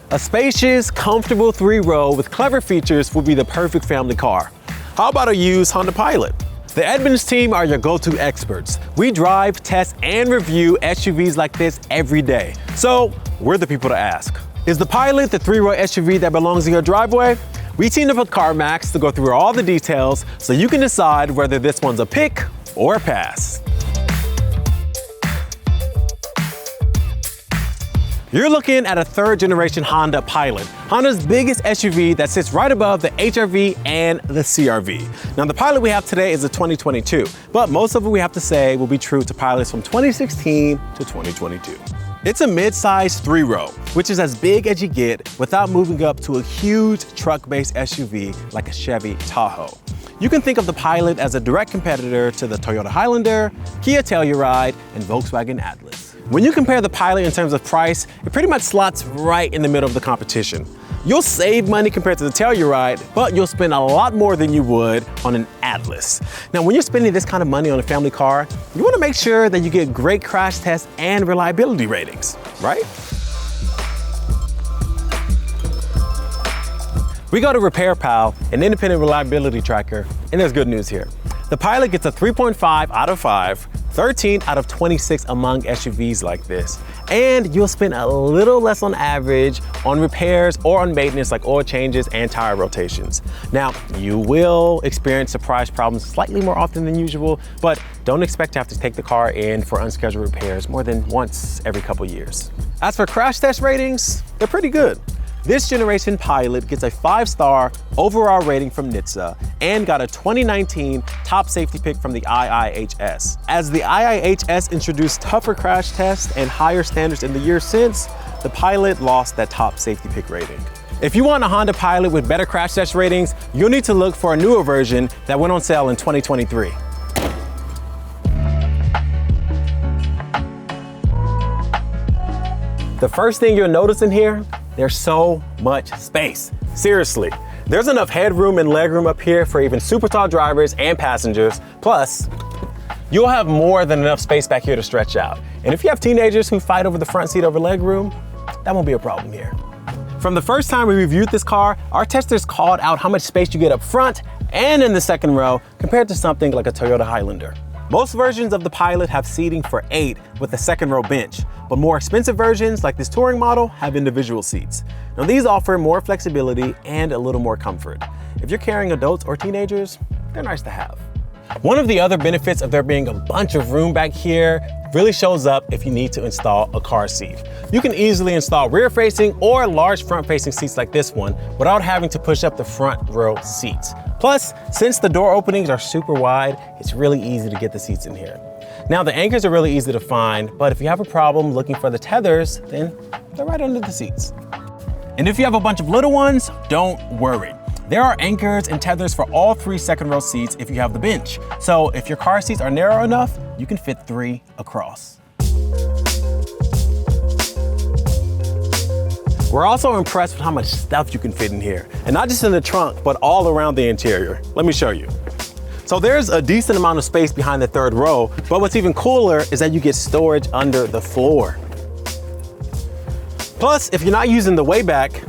A spacious, comfortable three-row with clever features will be the perfect family car. How about a used Honda Pilot? The Edmunds team are your go-to experts. We drive, test, and review SUVs like this every day. So we're the people to ask. Is the Pilot the three-row SUV that belongs in your driveway? We teamed up with CarMax to go through all the details so you can decide whether this one's a pick or a pass. You're looking at a third-generation Honda Pilot, Honda's biggest SUV that sits right above the HR-V and the CR-V. Now, the Pilot we have today is a 2022, but most of what we have to say will be true to Pilots from 2016 to 2022. It's a mid-size three-row, which is as big as you get without moving up to a huge truck-based SUV like a Chevy Tahoe. You can think of the Pilot as a direct competitor to the Toyota Highlander, Kia Telluride, and Volkswagen Atlas. When you compare the Pilot in terms of price, it pretty much slots right in the middle of the competition. You'll save money compared to the Telluride, but you'll spend a lot more than you would on an Atlas. Now, when you're spending this kind of money on a family car, you want to make sure that you get great crash tests and reliability ratings, right? We go to Repair Pal, an independent reliability tracker, and there's good news here. The Pilot gets a 3.5 out of 5, 13 out of 26 among SUVs like this. And you'll spend a little less on average on repairs or on maintenance like oil changes and tire rotations. Now, you will experience surprise problems slightly more often than usual, but don't expect to have to take the car in for unscheduled repairs more than once every couple years. As for crash test ratings, they're pretty good. This generation Pilot gets a 5-star overall rating from NHTSA and got a 2019 top safety pick from the IIHS. As the IIHS introduced tougher crash tests and higher standards in the years since, the Pilot lost that top safety pick rating. If you want a Honda Pilot with better crash test ratings, you'll need to look for a newer version that went on sale in 2023. The first thing you'll notice in here, there's so much space. Seriously, there's enough headroom and legroom up here for even super tall drivers and passengers. Plus, you'll have more than enough space back here to stretch out. And if you have teenagers who fight over the front seat over legroom, that won't be a problem here. From the first time we reviewed this car, our testers called out how much space you get up front and in the second row compared to something like a Toyota Highlander. Most versions of the Pilot have seating for 8 with a second row bench, but more expensive versions like this touring model have individual seats. Now these offer more flexibility and a little more comfort. If you're carrying adults or teenagers, they're nice to have. One of the other benefits of there being a bunch of room back here really shows up if you need to install a car seat. You can easily install rear-facing or large front-facing seats like this one without having to push up the front row seats. Plus, since the door openings are super wide, it's really easy to get the seats in here. Now, the anchors are really easy to find, but if you have a problem looking for the tethers, then they're right under the seats. And if you have a bunch of little ones, don't worry. There are anchors and tethers for all 3 second row seats if you have the bench. So if your car seats are narrow enough, you can fit 3 across. We're also impressed with how much stuff you can fit in here. And not just in the trunk, but all around the interior. Let me show you. So there's a decent amount of space behind the third row, but what's even cooler is that you get storage under the floor. Plus, if you're not using the way back,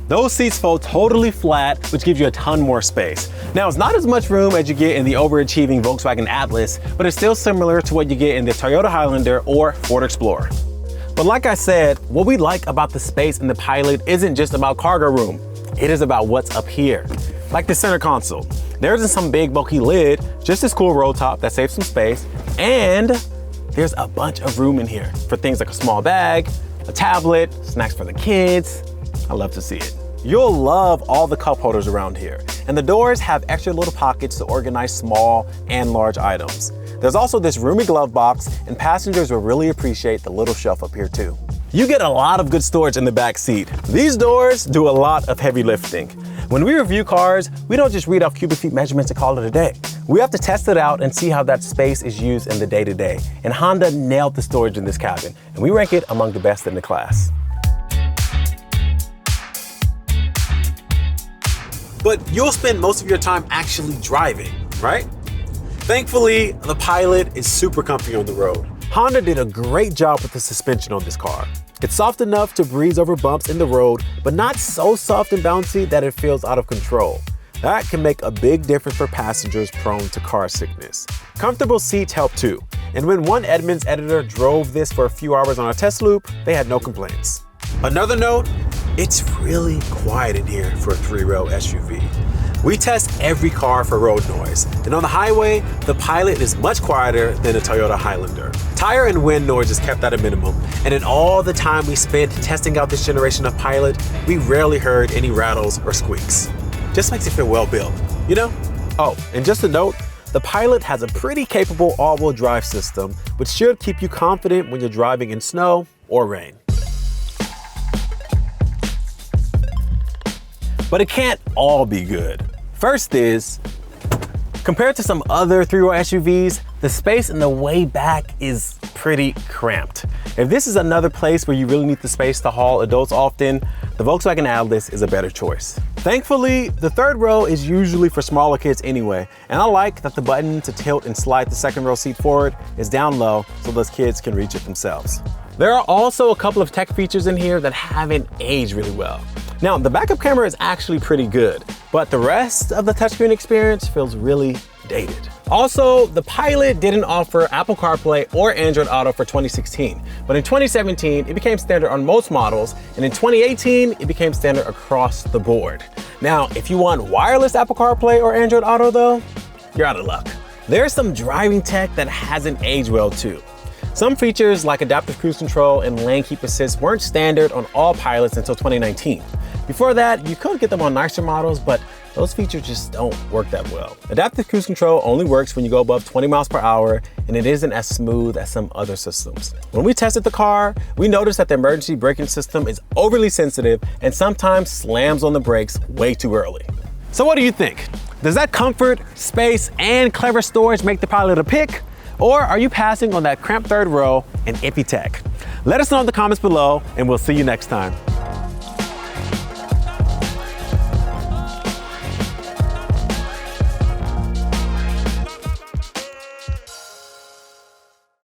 those seats fold totally flat, which gives you a ton more space. Now, it's not as much room as you get in the overachieving Volkswagen Atlas, but it's still similar to what you get in the Toyota Highlander or Ford Explorer. But like I said, what we like about the space in the Pilot isn't just about cargo room. It is about what's up here. Like the center console. There isn't some big bulky lid, just this cool roll top that saves some space. And there's a bunch of room in here for things like a small bag, a tablet, snacks for the kids. I love to see it. You'll love all the cup holders around here. And the doors have extra little pockets to organize small and large items. There's also this roomy glove box, and passengers will really appreciate the little shelf up here too. You get a lot of good storage in the back seat. These doors do a lot of heavy lifting. When we review cars, we don't just read off cubic feet measurements and call it a day. We have to test it out and see how that space is used in the day-to-day. And Honda nailed the storage in this cabin, and we rank it among the best in the class. But you'll spend most of your time actually driving, right? Thankfully, the Pilot is super comfy on the road. Honda did a great job with the suspension on this car. It's soft enough to breeze over bumps in the road, but not so soft and bouncy that it feels out of control. That can make a big difference for passengers prone to car sickness. Comfortable seats help too, and when one Edmunds editor drove this for a few hours on a test loop, they had no complaints. Another note, it's really quiet in here for a 3-row SUV. We test every car for road noise, and on the highway, the Pilot is much quieter than the Toyota Highlander. Tire and wind noise is kept at a minimum, and in all the time we spent testing out this generation of Pilot, we rarely heard any rattles or squeaks. Just makes it feel well built, you know? Oh, and just a note, the Pilot has a pretty capable all-wheel drive system, which should keep you confident when you're driving in snow or rain. But it can't all be good. First is, compared to some other 3-row SUVs, the space in the way back is pretty cramped. If this is another place where you really need the space to haul adults often, the Volkswagen Atlas is a better choice. Thankfully, the 3rd row is usually for smaller kids anyway, and I like that the button to tilt and slide the 2nd row seat forward is down low so those kids can reach it themselves. There are also a couple of tech features in here that haven't aged really well. Now, the backup camera is actually pretty good, but the rest of the touchscreen experience feels really dated. Also, the Pilot didn't offer Apple CarPlay or Android Auto for 2016, but in 2017, it became standard on most models, and in 2018, it became standard across the board. Now, if you want wireless Apple CarPlay or Android Auto though, you're out of luck. There's some driving tech that hasn't aged well too. Some features like adaptive cruise control and lane keep assist weren't standard on all Pilots until 2019. Before that, you could get them on nicer models, but those features just don't work that well. Adaptive cruise control only works when you go above 20 miles per hour, and it isn't as smooth as some other systems. When we tested the car, we noticed that the emergency braking system is overly sensitive and sometimes slams on the brakes way too early. So what do you think? Does that comfort, space, and clever storage make the Pilot a pick? Or are you passing on that cramped 3rd row and iffy tech? Let us know in the comments below, and we'll see you next time.